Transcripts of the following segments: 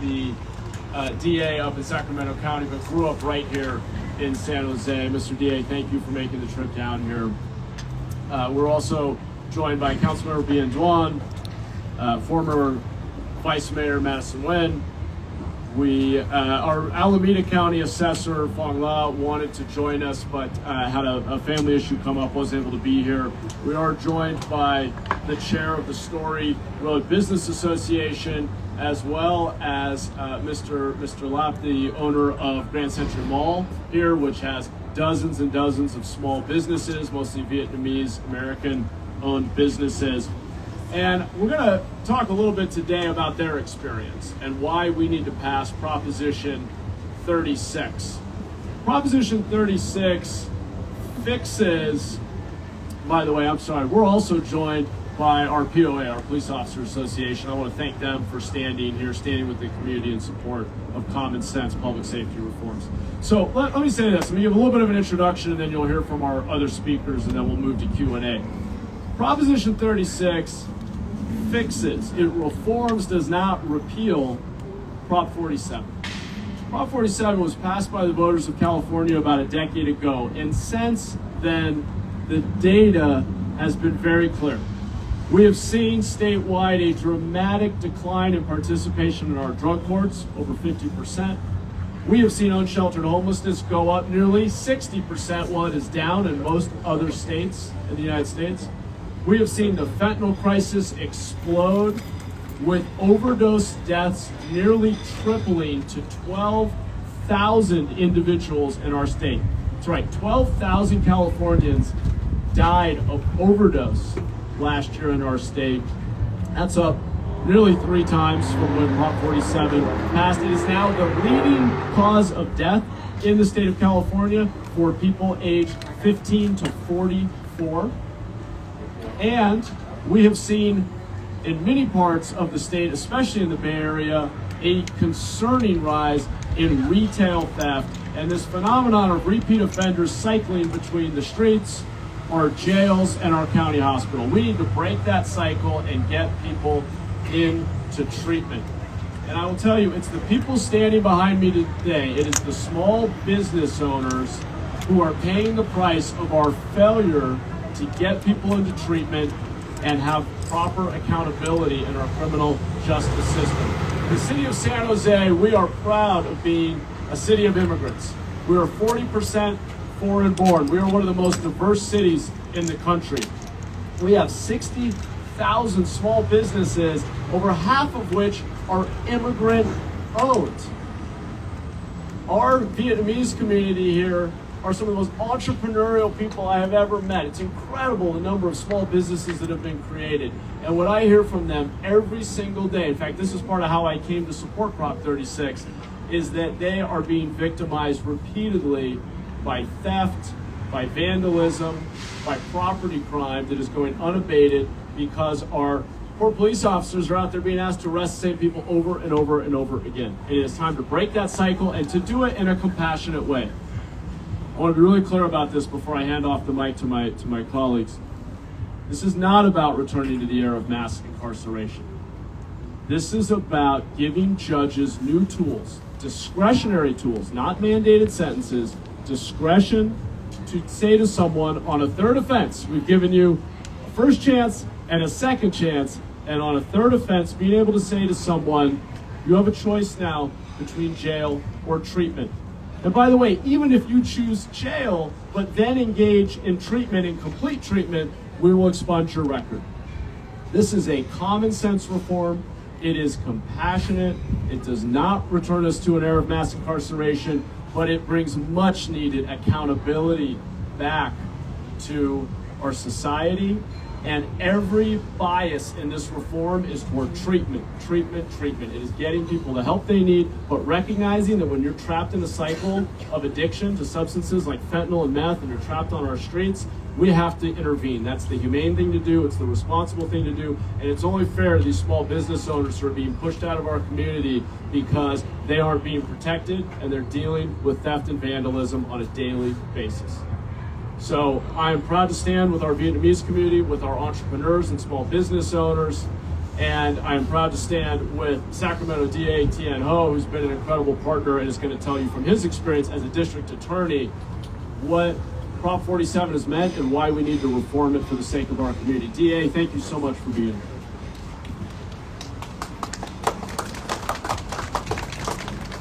the DA up in Sacramento County, but grew up right here in San Jose. Mr. DA, thank you for making the trip down here. We're also joined by Councilmember Bien Doan, former Vice Mayor Madison Nguyen. Our Alameda County Assessor Fong La wanted to join us, but had a family issue come up, wasn't able to be here. We are joined by the chair of the Story Road Business Association, as well as Mr. Lap, the owner of Grand Century Mall here, which has dozens and dozens of small businesses, mostly Vietnamese American-owned businesses. And we're going to talk a little bit today about their experience and why we need to pass Proposition 36. Proposition 36 fixes, by the way, I'm sorry, we're also joined by our POA, our Police Officer Association. I want to thank them for standing with the community in support of common sense public safety reforms. So let me say this. Let me give a little bit of an introduction, and then you'll hear from our other speakers, and then we'll move to Q&A. Proposition 36 fixes, it reforms, does not repeal Prop 47. Prop 47 was passed by the voters of California about a decade ago, and since then, the data has been very clear. We have seen statewide a dramatic decline in participation in our drug courts, over 50%. We have seen unsheltered homelessness go up nearly 60%, while it is down in most other states in the United States. We have seen the fentanyl crisis explode, with overdose deaths nearly tripling to 12,000 individuals in our state. That's right, 12,000 Californians died of overdose last year in our state. That's up nearly 3 times from when Prop 47 passed. It is now the leading cause of death in the state of California for people aged 15 to 44. And we have seen in many parts of the state, especially in the Bay Area, a concerning rise in retail theft and this phenomenon of repeat offenders cycling between the streets, our jails, and our county hospital. We need to break that cycle and get people into treatment. And I will tell you, it's the people standing behind me today, it is the small business owners who are paying the price of our failure to get people into treatment and have proper accountability in our criminal justice system. The city of San Jose, we are proud of being a city of immigrants. We are 40% foreign born. We are one of the most diverse cities in the country. We have 60,000 small businesses, over half of which are immigrant owned. Our Vietnamese community here are some of the most entrepreneurial people I have ever met. It's incredible the number of small businesses that have been created. And what I hear from them every single day, in fact, this is part of how I came to support Prop 36, is that they are being victimized repeatedly by theft, by vandalism, by property crime that is going unabated because our poor police officers are out there being asked to arrest the same people over and over and over again. It is time to break that cycle and to do it in a compassionate way. I want to be really clear about this before I hand off the mic to my colleagues. This is not about returning to the era of mass incarceration. This is about giving judges new tools, discretionary tools, not mandated sentences, discretion to say to someone on a third offense, we've given you a first chance and a second chance, and on a third offense, being able to say to someone, you have a choice now between jail or treatment. And by the way, even if you choose jail, but then engage in treatment, in complete treatment, we will expunge your record. This is a common sense reform. It is compassionate. It does not return us to an era of mass incarceration, but it brings much needed accountability back to our society. And every bias in this reform is toward treatment. It is getting people the help they need, but recognizing that when you're trapped in a cycle of addiction to substances like fentanyl and meth, and you're trapped on our streets, we have to intervene. That's the humane thing to do. It's the responsible thing to do. And it's only fair to these small business owners who are being pushed out of our community because they aren't being protected and they're dealing with theft and vandalism on a daily basis. So I am proud to stand with our Vietnamese community, with our entrepreneurs and small business owners, And I'm proud to stand with Sacramento DA Thien Ho, who's been an incredible partner and is going to tell you from his experience as a district attorney what Prop 47 has meant and why we need to reform it for the sake of our community. DA, thank you so much for being here.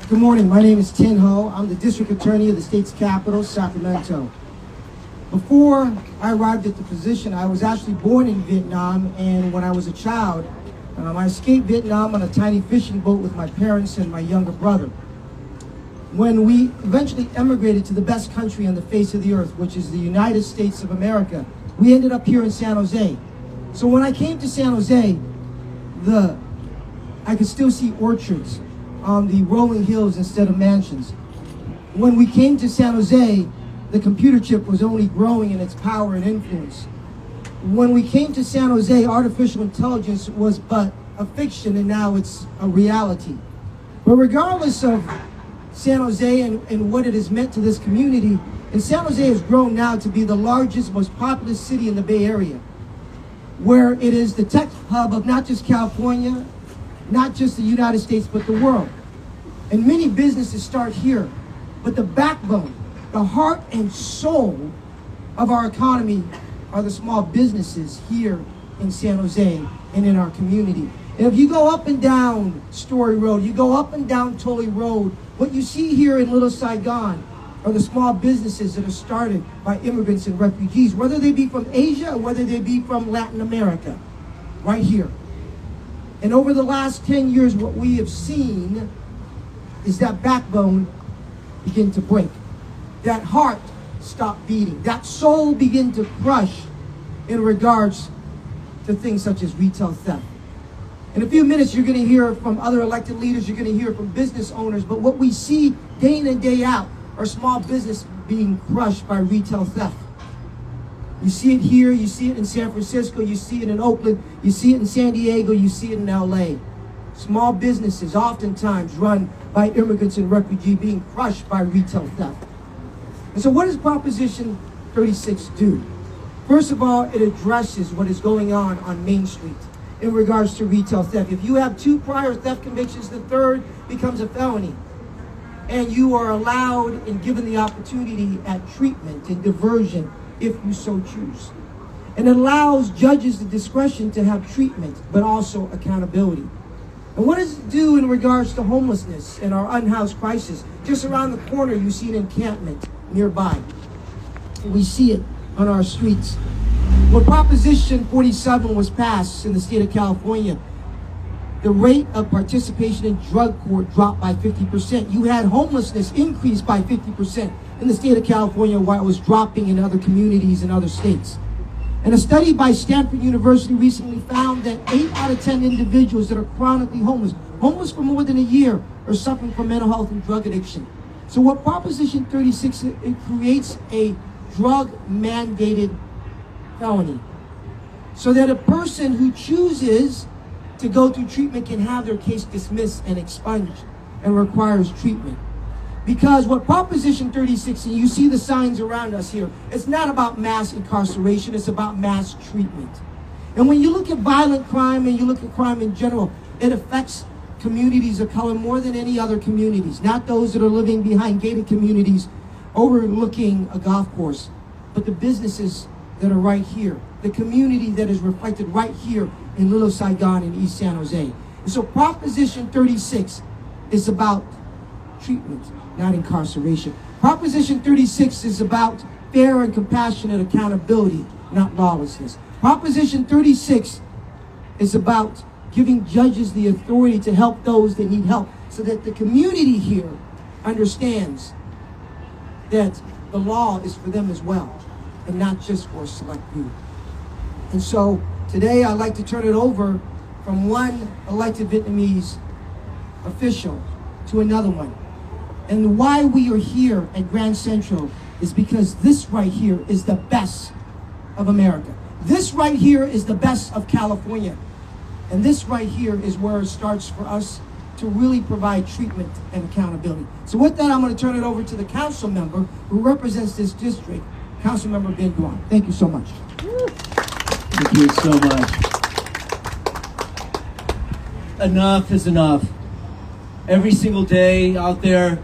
Good morning, my name is Thien Ho. I'm the district attorney of the state's capital, Sacramento. Before I arrived at the position, I was actually born in Vietnam, and when I was a child, I escaped Vietnam on a tiny fishing boat with my parents and my younger brother. When we eventually emigrated to the best country on the face of the earth, which is the United States of America, we ended up here in San Jose. So when I came to San Jose, I could still see orchards on the rolling hills instead of mansions. When we came to San Jose, the computer chip was only growing in its power and influence. When we came to San Jose, artificial intelligence was but a fiction, and now it's a reality. But regardless of San Jose and what it has meant to this community, and San Jose has grown now to be the largest, most populous city in the Bay Area, where it is the tech hub of not just California, not just the United States, but the world. And many businesses start here, but the backbone, the heart and soul of our economy are the small businesses here in San Jose and in our community. And if you go up and down Story Road, you go up and down Tully Road, what you see here in Little Saigon are the small businesses that are started by immigrants and refugees, whether they be from Asia or whether they be from Latin America, right here. And over the last 10 years, what we have seen is that backbone begin to break. That heart stop beating. That soul begin to crush in regards to things such as retail theft. In a few minutes, you're going to hear from other elected leaders, you're going to hear from business owners, but what we see day in and day out are small business being crushed by retail theft. You see it here, you see it in San Francisco, you see it in Oakland, you see it in San Diego, you see it in LA. Small businesses oftentimes run by immigrants and refugees being crushed by retail theft. And so what does Proposition 36 do? First of all, it addresses what is going on Main Street in regards to retail theft. If you have 2 prior theft convictions, the third becomes a felony. And you are allowed and given the opportunity at treatment and diversion if you so choose. And it allows judges the discretion to have treatment, but also accountability. And what does it do in regards to homelessness and our unhoused crisis? Just around the corner, you see an encampment nearby. We see it on our streets. When Proposition 47 was passed in the state of California, the rate of participation in drug court dropped by 50%. You had homelessness increase by 50% in the state of California, while it was dropping in other communities and other states. And a study by Stanford University recently found that 8 out of 10 individuals that are chronically homeless for more than a year, are suffering from mental health and drug addiction. So what Proposition 36, it creates a drug mandated felony, so that a person who chooses to go through treatment can have their case dismissed and expunged and requires treatment. Because what Proposition 36, and you see the signs around us here, it's not about mass incarceration, it's about mass treatment. And when you look at violent crime and you look at crime in general, it affects communities of color more than any other communities, not those that are living behind gated communities overlooking a golf course, but the businesses that are right here, the community that is reflected right here in Little Saigon and East San Jose. And so Proposition 36 is about treatment, not incarceration. Proposition 36 is about fair and compassionate accountability, not lawlessness. Proposition 36 is about giving judges the authority to help those that need help, so that the community here understands that the law is for them as well, and not just for a select few. And so today I'd like to turn it over from one elected Vietnamese official to another one. And why we are here at Grand Central is because this right here is the best of America. This right here is the best of California. And this right here is where it starts for us to really provide treatment and accountability. So with that, I'm going to turn it over to the council member who represents this district, Councilmember Bien Doan. Thank you so much. Thank you so much. enough is enough. Every single day out there,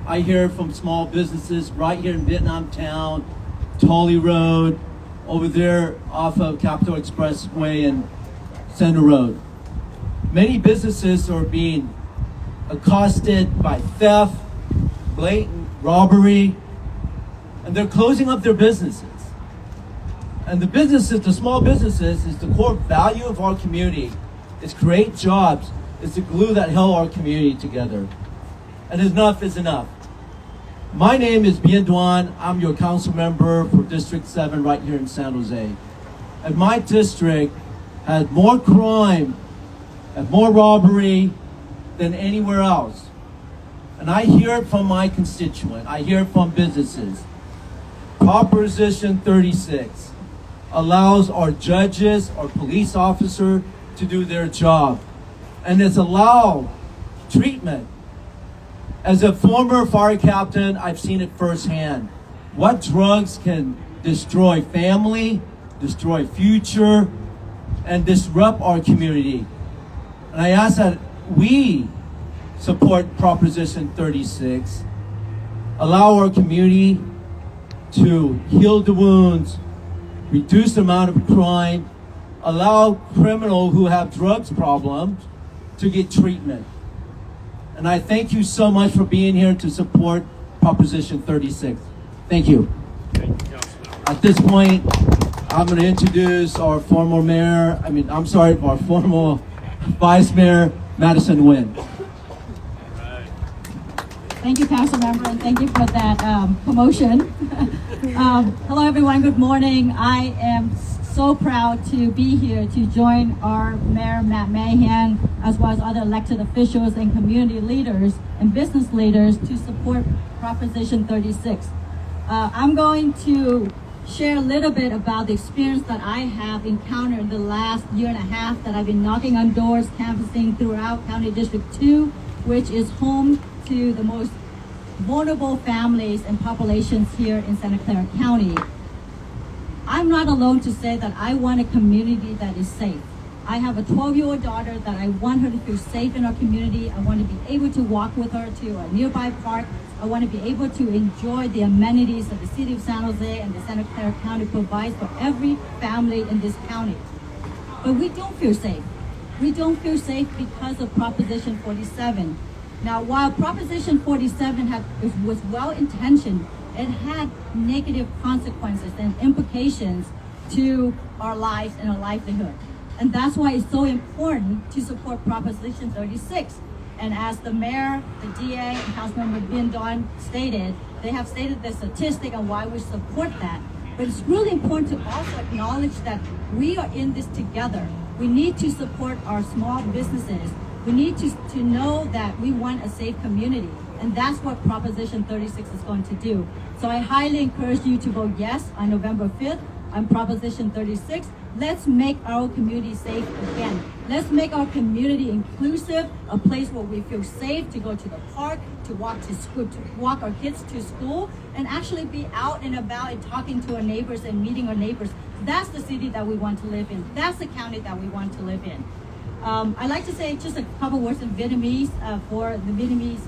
I hear from small businesses right here in Vietnam Town, Tully Road, over there off of Capital Expressway and Center Road. Many businesses are being accosted by theft, blatant robbery, and they're closing up their businesses. And the businesses, the small businesses, is the core value of our community. It's create jobs. It's the glue that held our community together. And enough is enough. My name is Bien Doan. I'm your council member for District 7 right here in San Jose. And my district has more crime and more robbery than anywhere else. And I hear it from my constituent. I hear it from businesses. Proposition 36 allows our judges, our police officer to do their job. And it's allowed treatment. As a former fire captain, I've seen it firsthand. What drugs can destroy family, destroy future, and disrupt our community. And I ask that we support Proposition 36, allow our community to heal the wounds, reduce the amount of crime, allow criminals who have drugs problems to get treatment. And I thank you so much for being here to support Proposition 36. Thank you. Thank you, Councilmember. At this point, I'm going to introduce our former our former Vice Mayor, Madison Nguyen. Thank you, Councilmember, and thank you for that promotion. Hello, everyone. Good morning. I am so proud to be here to join our Mayor, Matt Mahan, as well as other elected officials and community leaders and business leaders to support Proposition 36. I'm going to share a little bit about the experience that I have encountered in the last year and a half that I've been knocking on doors, canvassing throughout County District 2, which is home to the most vulnerable families and populations here in Santa Clara County. I'm not alone to say that I want a community that is safe. I have a 12-year-old daughter that I want her to feel safe in our community. I want to be able to walk with her to a nearby park. I want to be able to enjoy the amenities that the city of San Jose and the Santa Clara County provides for every family in this county. But we don't feel safe. We don't feel safe because of Proposition 47. Now, while Proposition 47 was well-intentioned, it had negative consequences and implications to our lives and our livelihood. And that's why it's so important to support Proposition 36. And as the mayor, the DA, and Councilmember Bien Doan stated, they have stated the statistic on why we support that. But it's really important to also acknowledge that we are in this together. We need to support our small businesses. We need to know that we want a safe community. And that's what Proposition 36 is going to do. So I highly encourage you to vote yes on November 5th on Proposition 36. Let's make our community safe again. Let's make our community inclusive, a place where we feel safe to go to the park, to walk to school, to walk our kids to school, and actually be out and about and talking to our neighbors and meeting our neighbors. That's the city that we want to live in. That's the county that we want to live in. I'd like to say just a couple words in Vietnamese for the Vietnamese,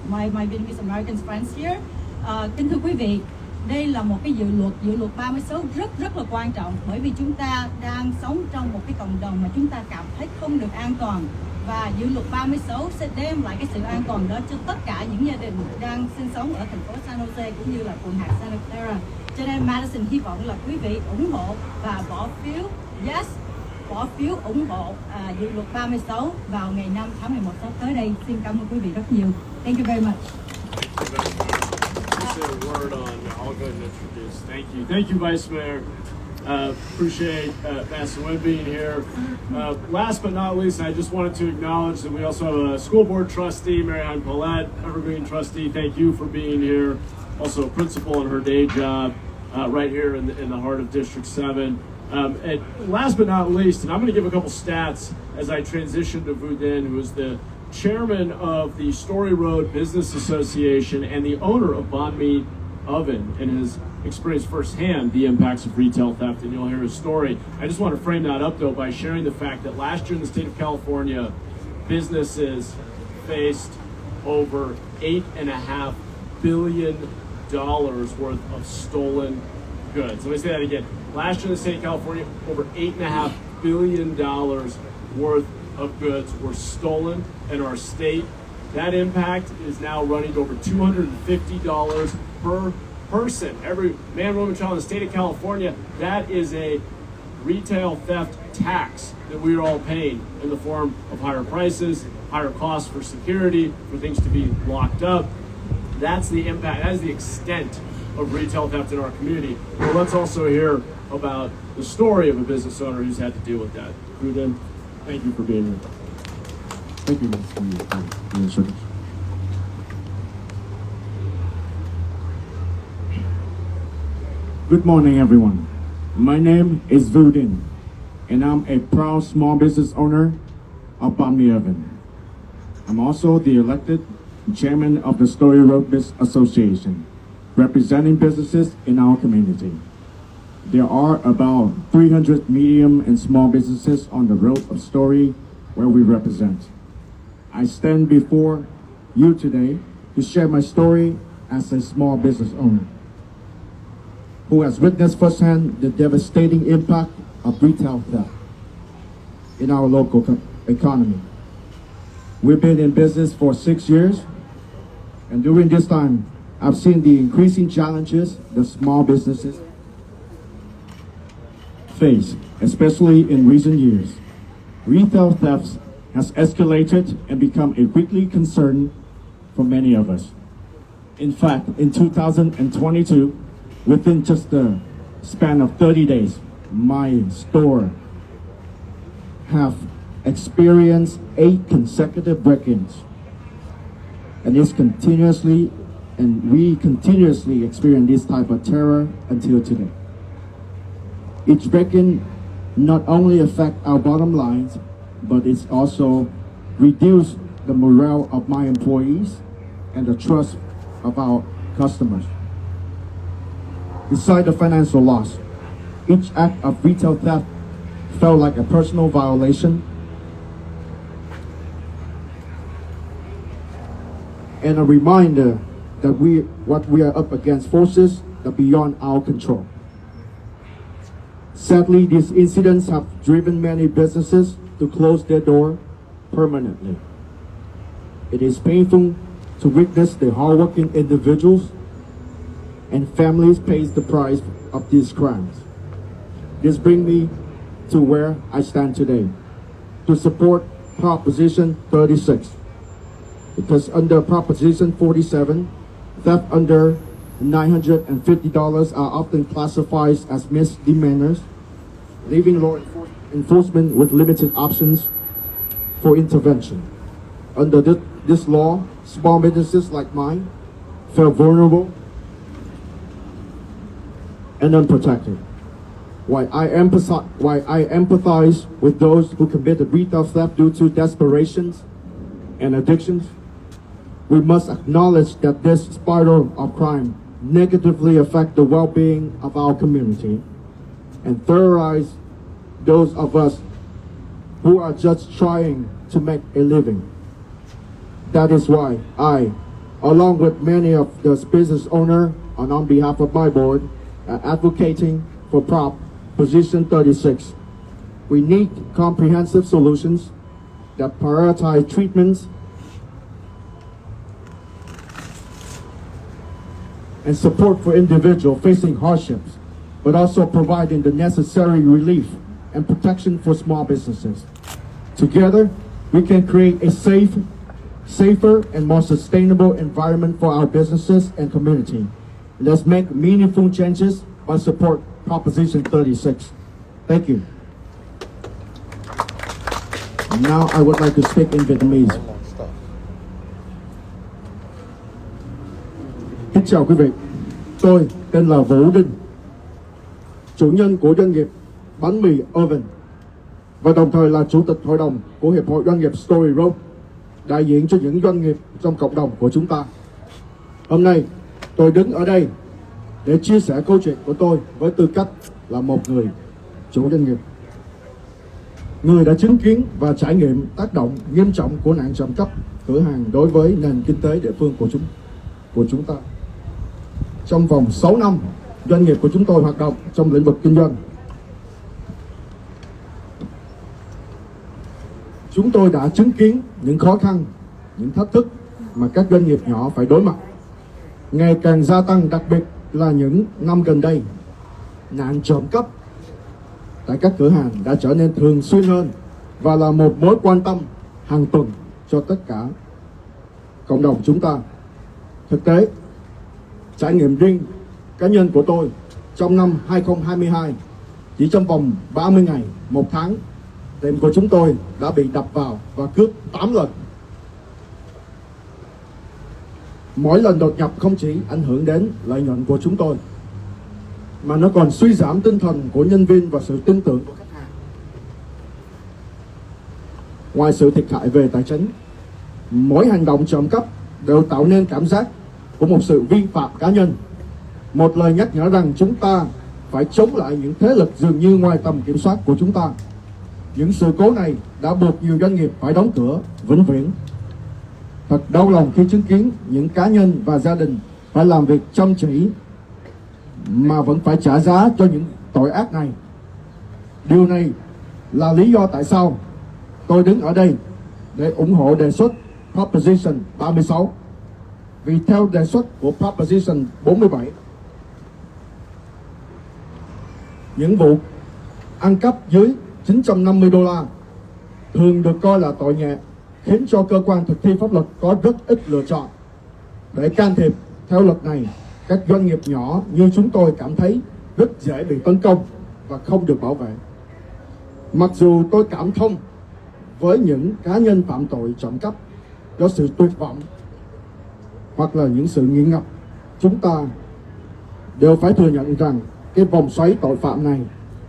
my Vietnamese American friends here. Kính thưa quý vị, đây là một cái dự luật 36 rất là quan trọng, bởi vì chúng ta đang sống trong một cái cộng đồng mà chúng ta cảm thấy không được an toàn, và dự luật 36 sẽ đem lại cái sự an toàn đó cho tất cả những gia đình đang sinh sống ở thành phố San Jose cũng như là quận hạt Santa Clara. Cho nên Madison hy vọng là quý vị ủng hộ và bỏ phiếu yes, bỏ phiếu ủng hộ dự luật 36 vào ngày 5 tháng 11 sắp tới đây. Xin cảm ơn quý vị rất nhiều. Thank you very much. Say a word on, I'll go ahead and introduce. Thank you, Vice Mayor. Appreciate Madison Nguyen being here. Last but not least, I just wanted to acknowledge that we also have a school board trustee, Marianne Paulette, Evergreen trustee. Thank you for being here. Also a principal in her day job right here in the heart of District 7. And last but not least, and I'm going to give a couple stats as I transition to Vu Dinh, who is the chairman of the Story Road Business Association and the owner of Banh Mi Oven, and has experienced firsthand the impacts of retail theft, and you'll hear his story. I just want to frame that up, though, by sharing the fact that last year in the state of California, businesses faced over $8.5 billion worth of stolen goods. Let me say that again. Last year in the state of California, over $8.5 billion worth of goods were stolen in our state. That impact is now running to over $250 per person. Every man, woman, child in the state of California, that is a retail theft tax that we are all paying in the form of higher prices, higher costs for security, for things to be locked up. That's the impact, that is the extent of retail theft in our community. Well, let's also hear about the story of a business owner who's had to deal with that. Rudin, thank you for being here. Thank you, Mr. Secretary. Good morning, everyone. My name is Vudin, and I'm a proud small business owner of Palmy Urban. I'm also the elected chairman of the Story Road Business Association, representing businesses in our community. There are about 300 medium and small businesses on the road of Story where we represent. I stand before you today to share my story as a small business owner who has witnessed firsthand the devastating impact of retail theft in our local economy. We've been in business for 6 years, and during this time, I've seen the increasing challenges that small businesses face, especially in recent years. Retail theft has escalated and become a weekly concern for many of us. In fact, in 2022, within just the span of 30 days, my store have experienced 8 consecutive break-ins. And we continuously experience this type of terror until today. Each break-in not only affect our bottom lines, but it's also reduce the morale of my employees and the trust of our customers. Beside the financial loss, each act of retail theft felt like a personal violation and a reminder that what we are up against forces that beyond our control. Sadly, these incidents have driven many businesses to close their door permanently. It is painful to witness the hardworking individuals and families pay the price of these crimes. This brings me to where I stand today, to support Proposition 36. Because under Proposition 47, theft under $950 are often classified as misdemeanors, leaving law enforcement with limited options for intervention. Under this law, small businesses like mine feel vulnerable and unprotected. While I empathize with those who committed retail theft due to desperations and addictions, we must acknowledge that this spiral of crime negatively affects the well-being of our community and terrorize those of us who are just trying to make a living. That is why I, along with many of the business owners and on behalf of my board, are advocating for Proposition 36. We need comprehensive solutions that prioritize treatments and support for individuals facing hardships, but also providing the necessary relief and protection for small businesses. Together, we can create a safer and more sustainable environment for our businesses and community. Let's make meaningful changes by support Proposition 36. Thank you. And now I would like to speak in Vietnamese. Kính chào quý vị, tôi tên là Vũ Đinh, chủ nhân của doanh nghiệp bánh mì Oven và đồng thời là chủ tịch hội đồng của Hiệp hội Doanh nghiệp Story Road, đại diện cho những doanh nghiệp trong cộng đồng của chúng ta. Hôm nay tôi đứng ở đây để chia sẻ câu chuyện của tôi với tư cách là một người chủ doanh nghiệp. người đã chứng kiến và trải nghiệm tác động nghiêm trọng của nạn trộm cắp cửa hàng đối với nền kinh tế địa phương của chúng ta. Trong vòng 6 năm, doanh nghiệp của chúng tôi hoạt động trong lĩnh vực kinh doanh. Chúng tôi đã chứng kiến những khó khăn, những thách thức mà các doanh nghiệp nhỏ phải đối mặt ngày càng gia tăng, đặc biệt là những năm gần đây. Nạn trộm cắp tại các cửa hàng đã trở nên thường xuyên hơn và là một mối quan tâm hàng tuần cho tất cả cộng đồng chúng ta. Thực tế, trải nghiệm riêng cá nhân của tôi trong năm 2022, chỉ trong vòng 30 ngày, một tháng, tiệm của chúng tôi đã bị đập vào và cướp 8 lần. Mỗi lần đột nhập không chỉ ảnh hưởng đến lợi nhuận của chúng tôi, mà nó còn suy giảm tinh thần của nhân viên và sự tin tưởng của khách hàng. Ngoài sự thiệt hại về tài chính, mỗi hành động trộm cắp đều tạo nên cảm giác của một sự vi phạm cá nhân. Một lời nhắc nhở rằng chúng ta phải chống lại những thế lực dường như ngoài tầm kiểm soát của chúng ta. Những sự cố này đã buộc nhiều doanh nghiệp phải đóng cửa vĩnh viễn. Thật đau lòng khi chứng kiến những cá nhân và gia đình phải làm việc chăm chỉ mà vẫn phải trả giá cho những tội ác này. Điều này là lý do tại sao tôi đứng ở đây để ủng hộ đề xuất Proposition 36. Vì theo đề xuất của Proposition 47, những vụ ăn cắp dưới 950 đô la thường được coi là tội nhẹ, khiến cho cơ quan thực thi pháp luật có rất ít lựa chọn để can thiệp. Theo luật này, các doanh nghiệp nhỏ như chúng tôi cảm thấy rất dễ bị tấn công và không được bảo vệ. Mặc dù tôi cảm thông với những cá nhân phạm tội trộm cắp do sự tuyệt vọng hoặc là những sự nghiện ngập, chúng ta đều phải thừa nhận rằng cái vòng xoáy tội phạm này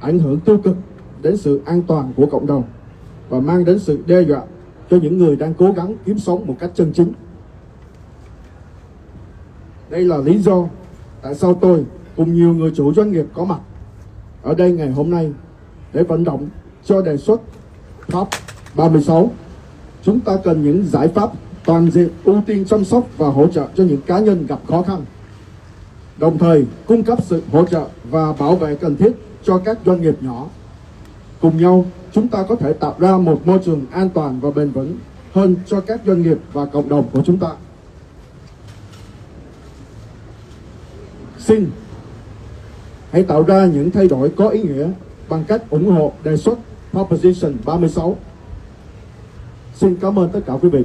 ảnh hưởng tiêu cực đến sự an toàn của cộng đồng và mang đến sự đe dọa cho những người đang cố gắng kiếm sống một cách chân chính. Đây là lý do tại sao tôi cùng nhiều người chủ doanh nghiệp có mặt ở đây ngày hôm nay để vận động cho đề xuất Prop 36. Chúng ta cần những giải pháp toàn diện, ưu tiên chăm sóc và hỗ trợ cho những cá nhân gặp khó khăn, đồng thời cung cấp sự hỗ trợ và bảo vệ cần thiết cho các doanh nghiệp nhỏ. Cùng nhau, chúng ta có thể tạo ra một môi trường an toàn và bền vững hơn cho các doanh nghiệp và cộng đồng của chúng ta. Xin hãy tạo ra những thay đổi có ý nghĩa bằng cách ủng hộ đề xuất Proposition 36. Xin cảm ơn tất cả quý vị.